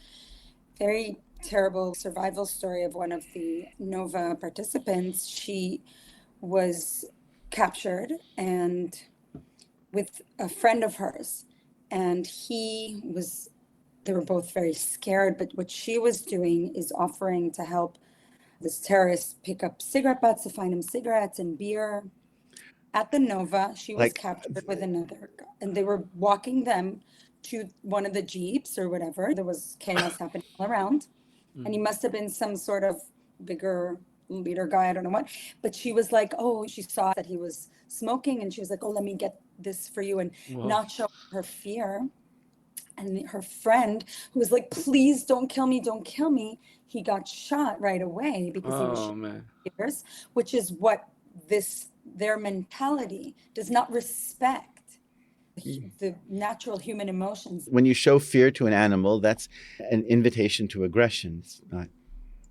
very terrible survival story of one of the Nova participants. She was captured and with a friend of hers, and they were both very scared, but what she was doing is offering to help this terrorist pick up cigarette butts to find him cigarettes and beer. At the Nova, she was Like- captured with another, and they were walking them to one of the jeeps or whatever. There was chaos happening all around, and he must have been some sort of bigger leader guy, I don't know what. But she was like, oh, she saw that he was smoking, and she was like, oh, let me get this for you, and Whoa. not show her fear. And her friend, who was like, please don't kill me, don't kill me, he got shot right away because he was Oh shot man. years, which is what their mentality does not respect the natural human emotions. When you show fear to an animal, that's an invitation to aggression. It's not.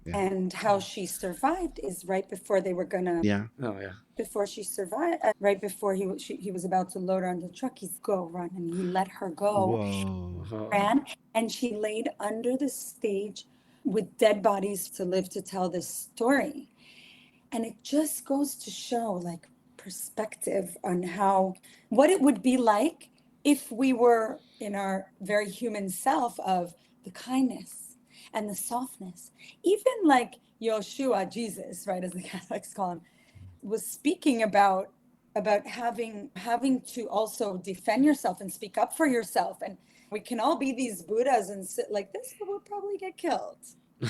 Yeah. And how she survived is right before they were gonna, Yeah. Oh yeah. before she survived, right before he was about to load her on the truck, he's go run, and he let her go. Whoa. Oh. Ran, and she laid under the stage with dead bodies to live to tell this story. And it just goes to show like perspective on what it would be like if we were in our very human self of the kindness and the softness. Even like Yoshua, Jesus, right, as the Catholics call him, was speaking about having to also defend yourself and speak up for yourself. And we can all be these Buddhas and sit like this, but we'll probably get killed,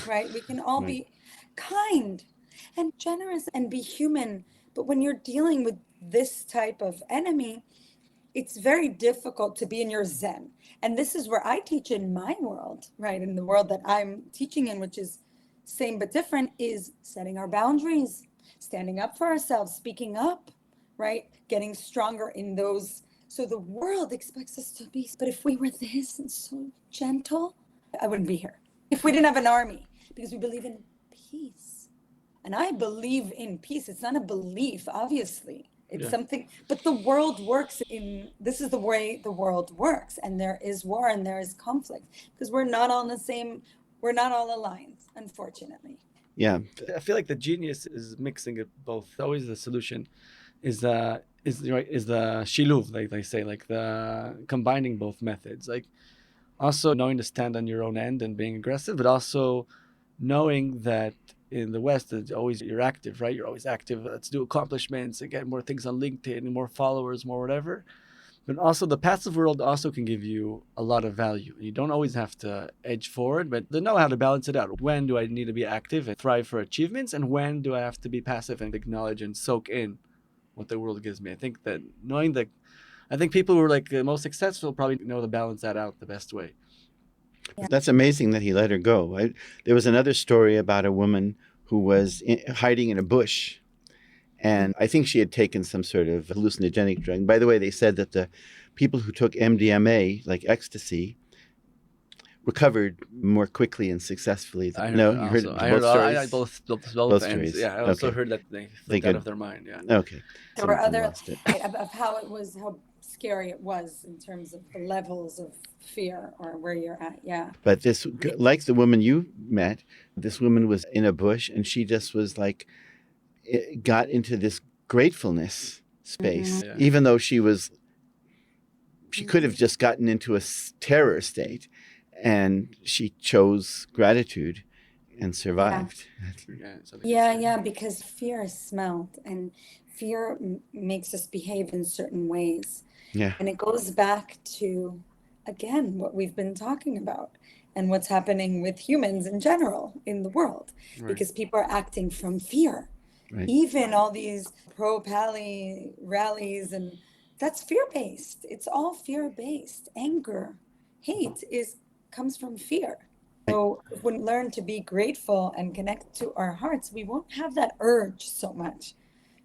right? We can all be kind and generous and be human. But when you're dealing with this type of enemy, it's very difficult to be in your Zen. And this is where I teach in my world, right? In the world that I'm teaching in, which is same but different, is setting our boundaries, standing up for ourselves, speaking up, right? Getting stronger in those. So the world expects us to be, but if we were this and so gentle, I wouldn't be here. If we didn't have an army, because we believe in peace. And I believe in peace. It's not a belief, obviously. It's something, but the world works this is the way the world works. And there is war and there is conflict because we're not all aligned, unfortunately. Yeah. I feel like the genius is mixing it both. Always the solution is the shiluv, like they say, like the combining both methods. Like also knowing to stand on your own end and being aggressive, but also knowing that in the West, it's always you're active, right? You're always active. Let's do accomplishments and get more things on LinkedIn and more followers, more whatever. But also the passive world also can give you a lot of value. You don't always have to edge forward, but to know how to balance it out. When do I need to be active and thrive for achievements? And when do I have to be passive and acknowledge and soak in what the world gives me? I think that I think people who are like the most successful probably know to balance that out the best way. That's amazing that he let her go. There was another story about a woman who was hiding in a bush. And I think she had taken some sort of hallucinogenic drug. By the way, they said that the people who took MDMA, like ecstasy, recovered more quickly and successfully. I heard both stories? Both ends. stories. Yeah, I also Okay. heard that they They flipped out could- of their mind. Yeah. Okay. There were Some of them other lost it. of how scary it was in terms of the levels of fear or where you're at. Yeah. But like the woman you met, this woman was in a bush and she just was like, it got into this gratefulness space, Yeah. even though she could have just gotten into a terror state, and she chose gratitude and survived. Yeah, because fear is smelled, and fear makes us behave in certain ways. Yeah. And it goes back to again, what we've been talking about and what's happening with humans in general in the world, because people are acting from fear. Right. Even all these pro-Pali rallies, and that's fear-based. It's all fear-based. Anger, hate comes from fear. So if we learn to be grateful and connect to our hearts, we won't have that urge so much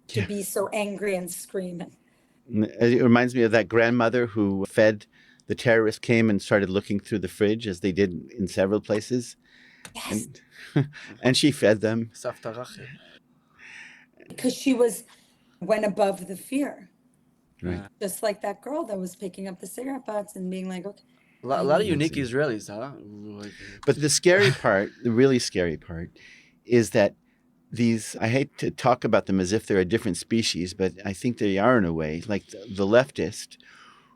to be so angry and screaming. It reminds me of that grandmother who fed the terrorists, came and started looking through the fridge, as they did in several places. Yes. And she fed them. Because she went above the fear. Right. Just like that girl that was picking up the cigarette butts and being like, okay. A lot of unique Israelis, huh? But the scary part, the really scary part, is that I hate to talk about them as if they're a different species, but I think they are in a way, like the leftist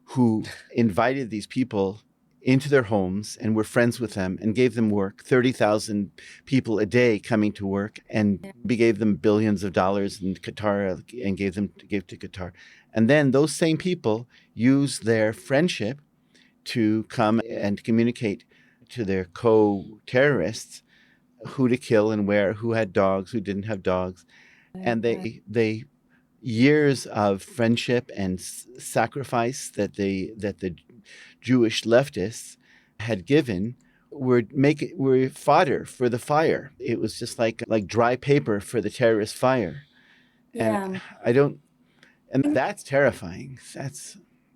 who invited these people into their homes and were friends with them and gave them work, 30,000 people a day coming to work, and gave them billions of dollars in Qatar and gave to Qatar. And then those same people use their friendship to come and communicate to their co-terrorists who to kill and where, who had dogs, who didn't have dogs. And they years of friendship and sacrifice that the Jewish leftists had given were fodder for the fire. It was just like dry paper for the terrorist fire. And and that's terrifying.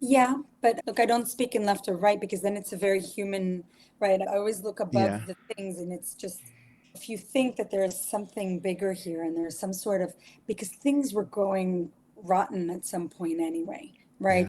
Yeah, but look, I don't speak in left or right because then it's a very human, right? I always look above the things, and it's just, if you think that there's something bigger here and there's some sort of, because things were going rotten at some point anyway, right?